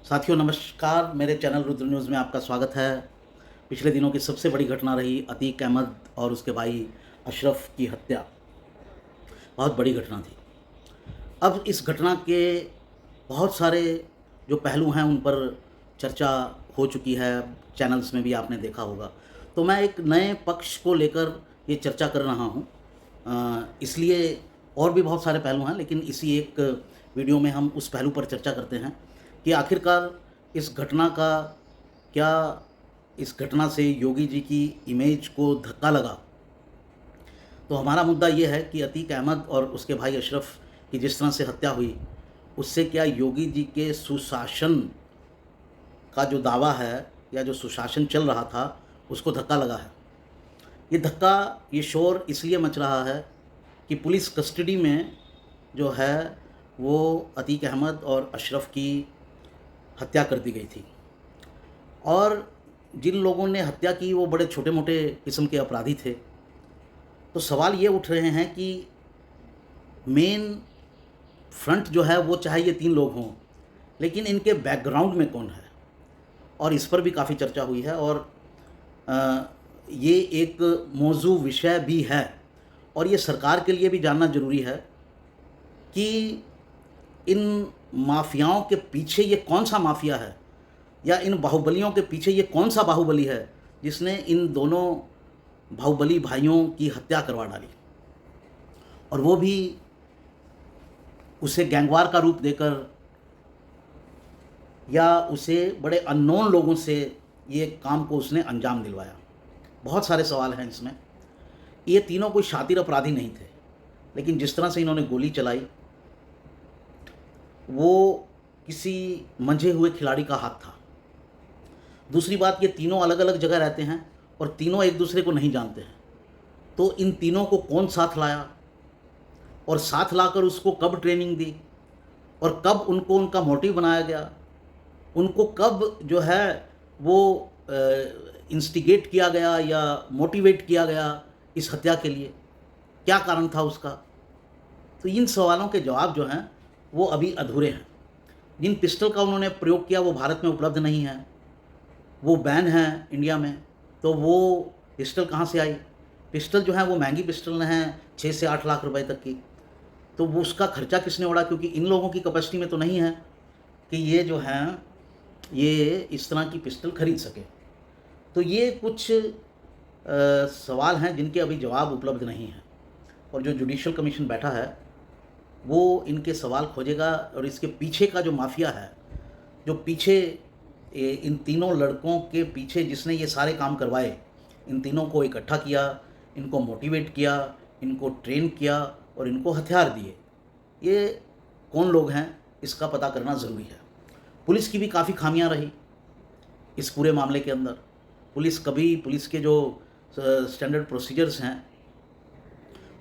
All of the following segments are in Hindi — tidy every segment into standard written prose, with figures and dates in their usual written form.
साथियों नमस्कार, मेरे चैनल रुद्र न्यूज़ में आपका स्वागत है। पिछले दिनों की सबसे बड़ी घटना रही अतीक अहमद और उसके भाई अशरफ की हत्या। बहुत बड़ी घटना थी। अब इस घटना के बहुत सारे जो पहलू हैं उन पर चर्चा हो चुकी है, चैनल्स में भी आपने देखा होगा। तो मैं एक नए पक्ष को लेकर ये चर्चा कर रहा हूँ। इसलिए और भी बहुत सारे पहलू हैं, लेकिन इसी एक वीडियो में हम उस पहलू पर चर्चा करते हैं कि आखिरकार इस घटना का क्या, इस घटना से योगी जी की इमेज को धक्का लगा। तो हमारा मुद्दा ये है कि अतीक अहमद और उसके भाई अशरफ की जिस तरह से हत्या हुई, उससे क्या योगी जी के सुशासन का जो दावा है या जो सुशासन चल रहा था उसको धक्का लगा है। ये धक्का, ये शोर इसलिए मच रहा है कि पुलिस कस्टडी में जो है वो अतीक अहमद और अशरफ की हत्या कर दी गई थी, और जिन लोगों ने हत्या की वो बड़े छोटे मोटे किस्म के अपराधी थे। तो सवाल ये उठ रहे हैं कि मेन फ्रंट जो है वो चाहे ये तीन लोग हों, लेकिन इनके बैकग्राउंड में कौन है, और इस पर भी काफ़ी चर्चा हुई है। और ये एक मौजू विषय भी है, और ये सरकार के लिए भी जानना ज़रूरी है कि इन माफियाओं के पीछे ये कौन सा माफिया है, या इन बाहुबलियों के पीछे ये कौन सा बाहुबली है जिसने इन दोनों बाहुबली भाइयों की हत्या करवा डाली, और वो भी उसे गैंगवार का रूप देकर, या उसे बड़े अननोन लोगों से ये काम को उसने अंजाम दिलवाया। बहुत सारे सवाल हैं इसमें। ये तीनों कोई शातिर अपराधी नहीं थे, लेकिन जिस तरह से इन्होंने गोली चलाई वो किसी मंझे हुए खिलाड़ी का हाथ था। दूसरी बात, ये तीनों अलग अलग जगह रहते हैं और तीनों एक दूसरे को नहीं जानते हैं। तो इन तीनों को कौन साथ लाया, और साथ लाकर उसको कब ट्रेनिंग दी, और कब उनको उनका मोटिव बनाया गया, उनको कब जो है वो इंस्टिगेट किया गया या मोटिवेट किया गया इस हत्या के लिए, क्या कारण था उसका। तो इन सवालों के जवाब जो हैं वो अभी अधूरे हैं। जिन पिस्टल का उन्होंने प्रयोग किया वो भारत में उपलब्ध नहीं है, वो बैन है इंडिया में। तो वो पिस्टल कहाँ से आई? पिस्टल जो है वो महंगी पिस्टल हैं, 6 से 8 लाख रुपए तक की। तो वो उसका खर्चा किसने उड़ा, क्योंकि इन लोगों की कैपेसिटी में तो नहीं है कि ये जो हैं ये इस तरह की पिस्टल खरीद सके। तो ये कुछ सवाल हैं जिनके अभी जवाब उपलब्ध नहीं हैं, और जो जुडिशल कमीशन बैठा है वो इनके सवाल खोजेगा। और इसके पीछे का जो माफिया है, जो पीछे इन तीनों लड़कों के पीछे जिसने ये सारे काम करवाए, इन तीनों को इकट्ठा किया, इनको मोटिवेट किया, इनको ट्रेन किया और इनको हथियार दिए, ये कौन लोग हैं इसका पता करना ज़रूरी है। पुलिस की भी काफ़ी खामियां रही इस पूरे मामले के अंदर। पुलिस के जो स्टैंडर्ड प्रोसीजर्स हैं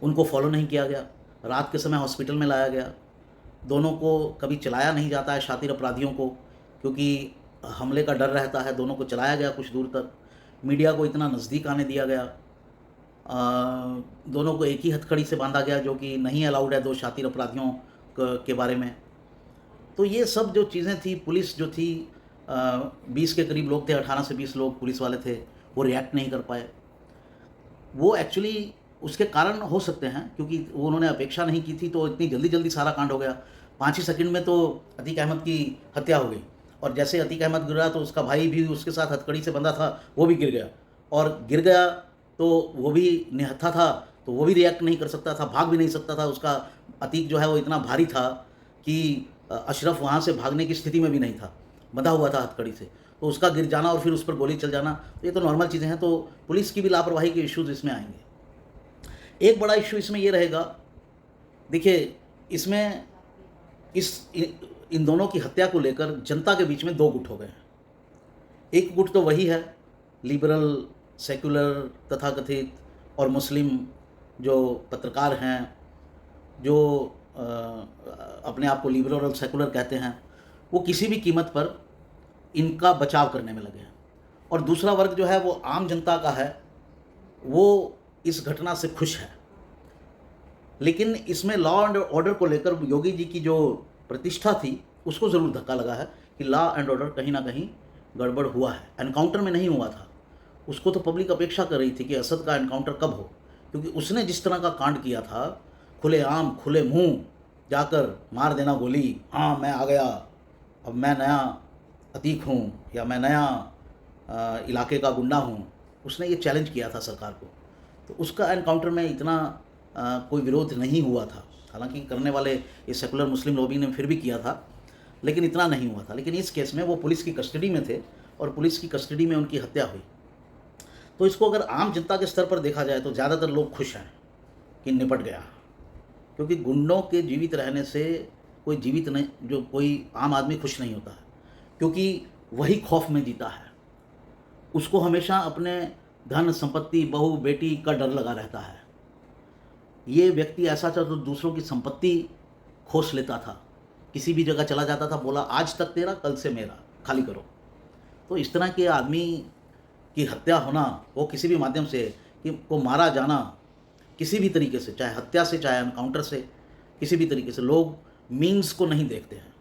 उनको फॉलो नहीं किया गया। रात के समय हॉस्पिटल में लाया गया। दोनों को कभी चलाया नहीं जाता है, शातिर अपराधियों को, क्योंकि हमले का डर रहता है। दोनों को चलाया गया कुछ दूर तक, मीडिया को इतना नज़दीक आने दिया गया। दोनों को एक ही हथकड़ी से बांधा गया, जो कि नहीं अलाउड है दो शातिर अपराधियों के बारे में। तो ये सब जो चीज़ें थी, पुलिस जो थी, 20 के करीब लोग थे, 18 से 20 लोग पुलिस वाले थे, वो रिएक्ट नहीं कर पाए। वो एक्चुअली उसके कारण हो सकते हैं क्योंकि वो उन्होंने अपेक्षा नहीं की थी, तो इतनी जल्दी जल्दी सारा कांड हो गया। 5 ही सेकंड में तो अतीक अहमद की हत्या हो गई, और जैसे अतीक अहमद गिरा तो उसका भाई भी उसके साथ हथकड़ी से बंधा था, वो भी गिर गया। और गिर गया तो वो भी निहत्था था, तो वो भी रिएक्ट नहीं कर सकता था, भाग भी नहीं सकता था। उसका अतीक जो है वो इतना भारी था कि अशरफ वहाँ से भागने की स्थिति में भी नहीं था, बंधा हुआ था हथकड़ी से। तो उसका गिर जाना और फिर उस पर गोली चल जाना, तो ये तो नॉर्मल चीज़ें हैं। तो पुलिस की भी लापरवाही के इश्यूज़ इसमें आएंगे। एक बड़ा इशू इसमें ये रहेगा, देखिए इसमें इन दोनों की हत्या को लेकर जनता के बीच में दो गुट हो गए हैं। एक गुट तो वही है लिबरल, सेक्युलर, तथाकथित और मुस्लिम जो पत्रकार हैं, जो अपने आप को लिबरल और सेक्युलर कहते हैं, वो किसी भी कीमत पर इनका बचाव करने में लगे हैं। और दूसरा वर्ग जो है वो आम जनता का है, वो इस घटना से खुश है। लेकिन इसमें लॉ एंड ऑर्डर को लेकर योगी जी की जो प्रतिष्ठा थी उसको ज़रूर धक्का लगा है, कि लॉ एंड ऑर्डर कहीं ना कहीं गड़बड़ हुआ है। एनकाउंटर में नहीं हुआ था, उसको तो पब्लिक अपेक्षा कर रही थी कि असद का एनकाउंटर कब हो, क्योंकि उसने जिस तरह का कांड किया था, खुलेआम खुले मुंह जाकर मार देना गोली, हाँ मैं आ गया, अब मैं नया अतीक हूँ या मैं नया इलाके का गुंडा हूँ, उसने ये चैलेंज किया था सरकार को। तो उसका एनकाउंटर में इतना कोई विरोध नहीं हुआ था, हालांकि करने वाले ये सेकुलर मुस्लिम लॉबी ने फिर भी किया था, लेकिन इतना नहीं हुआ था। लेकिन इस केस में वो पुलिस की कस्टडी में थे और पुलिस की कस्टडी में उनकी हत्या हुई। तो इसको अगर आम जनता के स्तर पर देखा जाए तो ज़्यादातर लोग खुश हैं कि निपट गया, क्योंकि गुंडों के जीवित रहने से कोई जीवित नहीं, जो कोई आम आदमी खुश नहीं होता है, क्योंकि वही खौफ में जीता है। उसको हमेशा अपने धन संपत्ति बहू बेटी का डर लगा रहता है। ये व्यक्ति ऐसा था तो दूसरों की संपत्ति खोस लेता था, किसी भी जगह चला जाता था, बोला आज तक तेरा कल से मेरा, खाली करो। तो इस तरह के आदमी की हत्या होना, वो किसी भी माध्यम से कि को मारा जाना, किसी भी तरीके से, चाहे हत्या से चाहे एनकाउंटर से, किसी भी तरीके से लोग मीन्स को नहीं देखते हैं।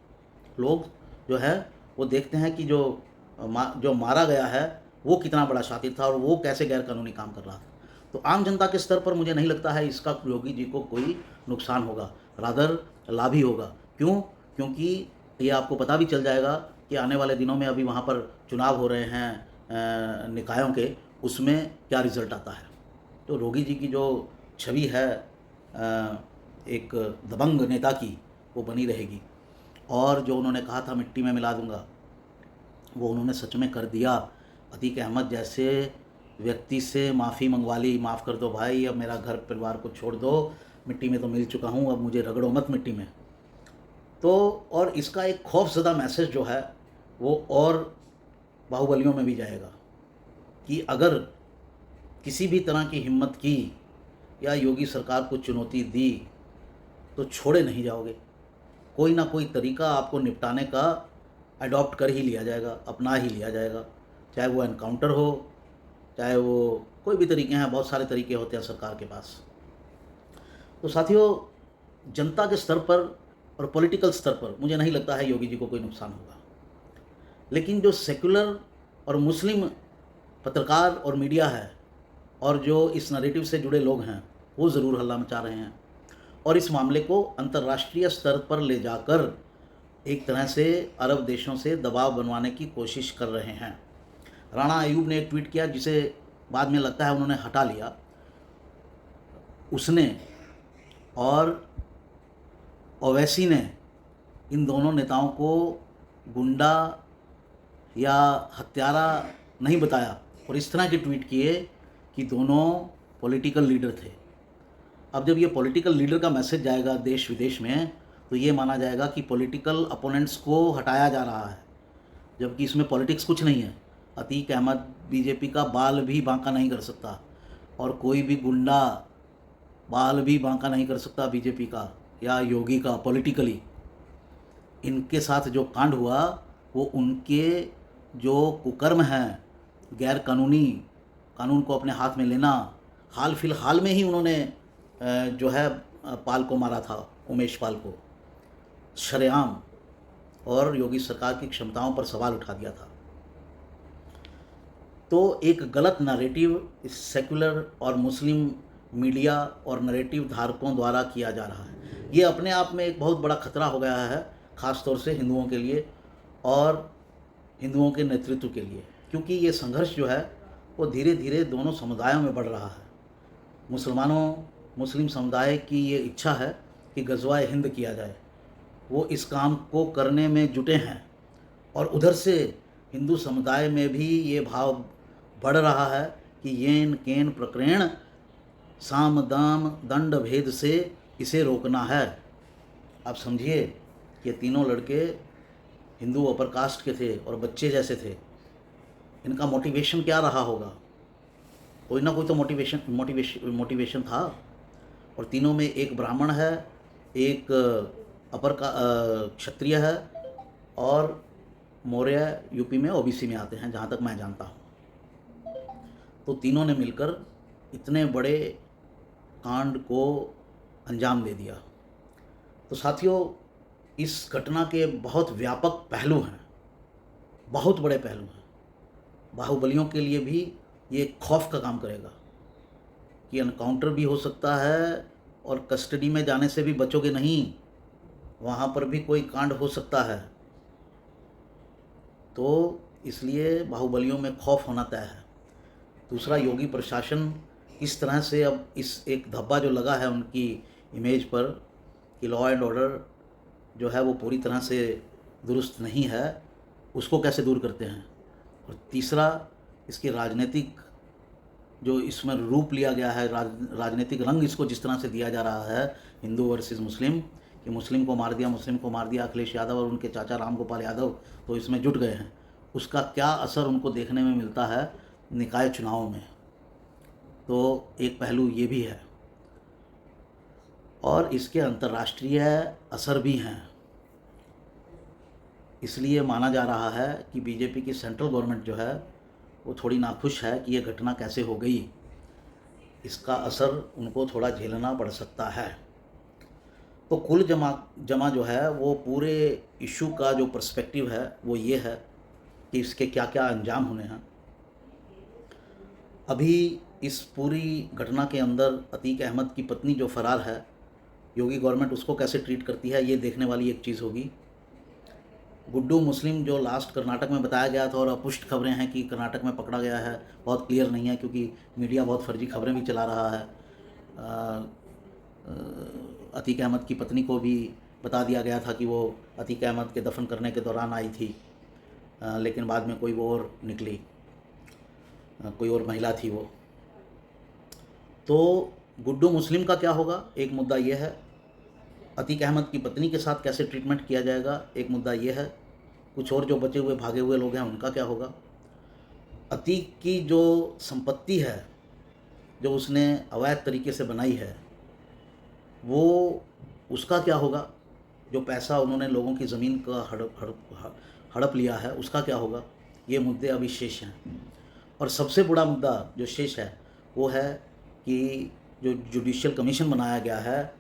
लोग जो है वो देखते हैं कि जो मारा गया है वो कितना बड़ा शातिर था और वो कैसे गैरकानूनी काम कर रहा था। तो आम जनता के स्तर पर मुझे नहीं लगता है इसका योगी जी को कोई नुकसान होगा, रादर लाभ ही होगा। क्यों? क्योंकि ये आपको पता भी चल जाएगा कि आने वाले दिनों में अभी वहाँ पर चुनाव हो रहे हैं निकायों के, उसमें क्या रिज़ल्ट आता है। तो योगी जी की जो छवि है एक दबंग नेता की, वो बनी रहेगी। और जो उन्होंने कहा था मिट्टी में मिला दूंगा, वो उन्होंने सच में कर दिया। अतीक अहमद जैसे व्यक्ति से माफ़ी मंगवा ली, माफ़ कर दो भाई, अब मेरा घर परिवार को छोड़ दो, मिट्टी में तो मिल चुका हूँ, अब मुझे रगड़ो मत मिट्टी में। तो और इसका एक खौफजदा मैसेज जो है वो और बाहुबलियों में भी जाएगा कि अगर किसी भी तरह की हिम्मत की या योगी सरकार को चुनौती दी तो छोड़े नहीं जाओगे। कोई ना कोई तरीका आपको निपटाने का अडॉप्ट कर ही लिया जाएगा, अपना ही लिया जाएगा, चाहे वो एनकाउंटर हो, चाहे वो कोई भी तरीके हैं, बहुत सारे तरीके होते हैं सरकार के पास। तो साथियों, जनता के स्तर पर और पॉलिटिकल स्तर पर मुझे नहीं लगता है योगी जी को कोई नुकसान होगा, लेकिन जो सेकुलर और मुस्लिम पत्रकार और मीडिया है और जो इस नैरेटिव से जुड़े लोग हैं, वो ज़रूर हल्ला मचा रहे हैं और इस मामले को अंतर्राष्ट्रीय स्तर पर ले जाकर एक तरह से अरब देशों से दबाव बनवाने की कोशिश कर रहे हैं। राणा अयूब ने एक ट्वीट किया जिसे बाद में लगता है उन्होंने हटा लिया, उसने और ओवैसी ने इन दोनों नेताओं को गुंडा या हत्यारा नहीं बताया और इस तरह के ट्वीट किए कि दोनों पॉलिटिकल लीडर थे। अब जब ये पॉलिटिकल लीडर का मैसेज जाएगा देश विदेश में तो ये माना जाएगा कि पॉलिटिकल अपोनेंट्स को हटाया जा रहा है, जबकि इसमें पॉलिटिक्स कुछ नहीं है। अतीक अहमद बीजेपी का बाल भी बांका नहीं कर सकता और कोई भी गुंडा बाल भी बांका नहीं कर सकता बीजेपी का या योगी का पॉलिटिकली। इनके साथ जो कांड हुआ वो उनके जो कुकर्म हैं, गैर कानूनी कानून को अपने हाथ में लेना, हाल फिलहाल में ही उन्होंने जो है पाल को मारा था, उमेश पाल को शरेआम, और योगी सरकार की क्षमताओं पर सवाल उठा दिया था। तो एक गलत नैरेटिव इस सेकुलर और मुस्लिम मीडिया और नैरेटिव धारकों द्वारा किया जा रहा है। ये अपने आप में एक बहुत बड़ा खतरा हो गया है, ख़ास तौर से हिंदुओं के लिए और हिंदुओं के नेतृत्व के लिए, क्योंकि ये संघर्ष जो है वो धीरे धीरे दोनों समुदायों में बढ़ रहा है। मुस्लिम समुदाय की ये इच्छा है कि गज़वाए हिंद किया जाए, वो इस काम को करने में जुटे हैं, और उधर से हिंदू समुदाय में भी ये भाव बढ़ रहा है कि येन केन प्रकरण साम दाम दंड भेद से इसे रोकना है। आप समझिए, ये तीनों लड़के हिंदू अपर कास्ट के थे और बच्चे जैसे थे, इनका मोटिवेशन क्या रहा होगा? कोई ना कोई तो मोटिवेशन था। और तीनों में एक ब्राह्मण है, एक अपर का क्षत्रिय है और मौर्य यूपी में ओबीसी में आते हैं, जहाँ तक मैं जानता हूँ। तो तीनों ने मिलकर इतने बड़े कांड को अंजाम दे दिया। तो साथियों, इस घटना के बहुत व्यापक पहलू हैं बहुत बड़े पहलू हैं। बाहुबलियों के लिए भी ये एक खौफ का काम करेगा कि एनकाउंटर भी हो सकता है और कस्टडी में जाने से भी बचोगे नहीं, वहाँ पर भी कोई कांड हो सकता है। तो इसलिए बाहुबलियों में खौफ होना तय है। दूसरा, योगी प्रशासन किस तरह से अब इस एक धब्बा जो लगा है उनकी इमेज पर कि लॉ एंड ऑर्डर जो है वो पूरी तरह से दुरुस्त नहीं है, उसको कैसे दूर करते हैं। और तीसरा, इसकी राजनीतिक जो इसमें रूप लिया गया है, राजनीतिक रंग इसको जिस तरह से दिया जा रहा है, हिंदू वर्सेस मुस्लिम, कि मुस्लिम को मार दिया अखिलेश यादव और उनके चाचा राम गोपाल यादव तो इसमें जुट गए हैं, उसका क्या असर उनको देखने में मिलता है निकाय चुनाव में। तो एक पहलू ये भी है और इसके अंतर्राष्ट्रीय असर भी हैं। इसलिए माना जा रहा है कि बीजेपी की सेंट्रल गवर्नमेंट जो है वो थोड़ी नाखुश है कि ये घटना कैसे हो गई। इसका असर उनको थोड़ा झेलना पड़ सकता है। तो कुल जमा जो है वो पूरे इशू का जो पर्सपेक्टिव है वो ये है कि इसके क्या क्या अंजाम होने हैं। अभी इस पूरी घटना के अंदर अतीक अहमद की पत्नी जो फ़रार है, योगी गवर्नमेंट उसको कैसे ट्रीट करती है ये देखने वाली एक चीज़ होगी। गुड्डू मुस्लिम जो लास्ट कर्नाटक में बताया गया था और अपुष्ट खबरें हैं कि कर्नाटक में पकड़ा गया है, बहुत क्लियर नहीं है क्योंकि मीडिया बहुत फर्जी खबरें भी चला रहा है। अतीक अहमद की पत्नी को भी बता दिया गया था कि वो अतीक अहमद के दफन करने के दौरान आई थी, लेकिन बाद में कोई वो और निकली, कोई और महिला थी वो। तो गुड्डू मुस्लिम का क्या होगा, एक मुद्दा ये है। अतीक अहमद की पत्नी के साथ कैसे ट्रीटमेंट किया जाएगा, एक मुद्दा ये है। कुछ और जो बचे हुए भागे हुए लोग हैं उनका क्या होगा। अतीक की जो संपत्ति है जो उसने अवैध तरीके से बनाई है वो उसका क्या होगा। जो पैसा उन्होंने लोगों की ज़मीन का हड़प लिया है उसका क्या होगा। ये मुद्दे अभी शेष हैं। और सबसे बड़ा मुद्दा जो शेष है वो है कि जो जुडिशियल कमीशन बनाया गया है,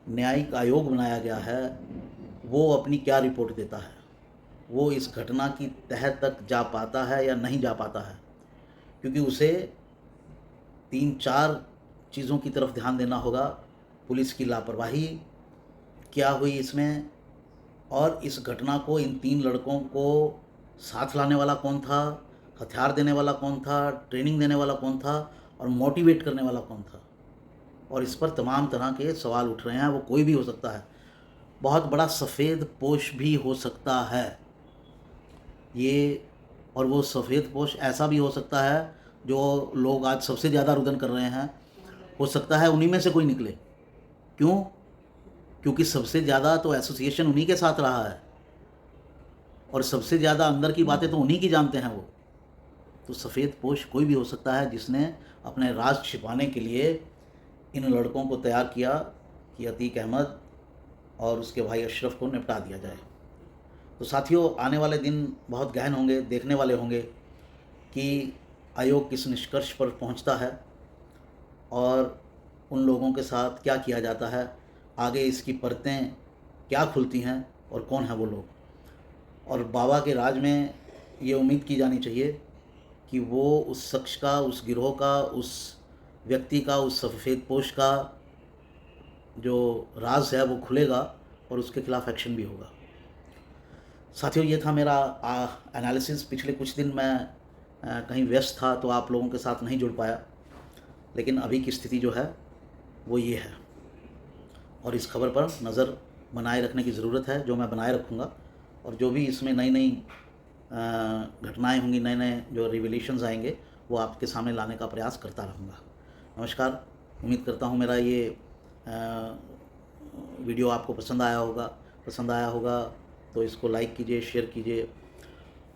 न्यायिक आयोग बनाया गया है, वो अपनी क्या रिपोर्ट देता है। वो इस घटना की तह तक जा पाता है या नहीं जा पाता है, क्योंकि उसे 3-4 चीज़ों की तरफ ध्यान देना होगा। पुलिस की लापरवाही क्या हुई इसमें, और इस घटना को, इन 3 लड़कों को साथ लाने वाला कौन था, हथियार देने वाला कौन था, ट्रेनिंग देने वाला कौन था और मोटिवेट करने वाला कौन था। और इस पर तमाम तरह के सवाल उठ रहे हैं। वो कोई भी हो सकता है, बहुत बड़ा सफ़ेद पोश भी हो सकता है ये। और वो सफ़ेद पोश ऐसा भी हो सकता है जो लोग आज सबसे ज़्यादा रुदन कर रहे हैं, हो सकता है उन्हीं में से कोई निकले। क्यों? क्योंकि सबसे ज़्यादा तो एसोसिएशन उन्हीं के साथ रहा है और सबसे ज़्यादा अंदर की बातें तो उन्हीं की जानते हैं वो। तो सफ़ेद पोश कोई भी हो सकता है जिसने अपने राज छिपाने के लिए इन लड़कों को तैयार किया कि अतीक अहमद और उसके भाई अशरफ को निपटा दिया जाए। तो साथियों, आने वाले दिन बहुत गहन होंगे, देखने वाले होंगे कि आयोग किस निष्कर्ष पर पहुंचता है और उन लोगों के साथ क्या किया जाता है, आगे इसकी परतें क्या खुलती हैं और कौन है वो लोग। और बाबा के राज में ये उम्मीद की जानी चाहिए कि वो उस शख्स का, उस गिरोह का, उस व्यक्ति का, उस सफ़ेद पोश का जो राज है वो खुलेगा और उसके खिलाफ एक्शन भी होगा। साथियों, ये था मेरा एनालिसिस। पिछले कुछ दिन मैं कहीं व्यस्त था तो आप लोगों के साथ नहीं जुड़ पाया, लेकिन अभी की स्थिति जो है वो ये है और इस खबर पर नज़र बनाए रखने की ज़रूरत है, जो मैं बनाए रखूँगा। और जो भी इसमें नई नई घटनाएं होंगी, नए नए जो रिविलेशंस आएंगे वो आपके सामने लाने का प्रयास करता रहूँगा। नमस्कार। उम्मीद करता हूँ मेरा ये वीडियो आपको पसंद आया होगा तो इसको लाइक कीजिए, शेयर कीजिए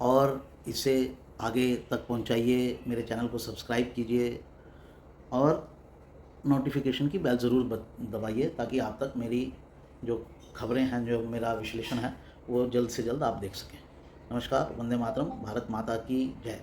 और इसे आगे तक पहुँचाइए। मेरे चैनल को सब्सक्राइब कीजिए और नोटिफिकेशन की बेल ज़रूर दबाइए ताकि आप तक मेरी जो खबरें हैं, जो मेरा विश्लेषण है वो जल्द से जल्द आप देख सकें। नमस्कार। वंदे मातरम। भारत माता की जय।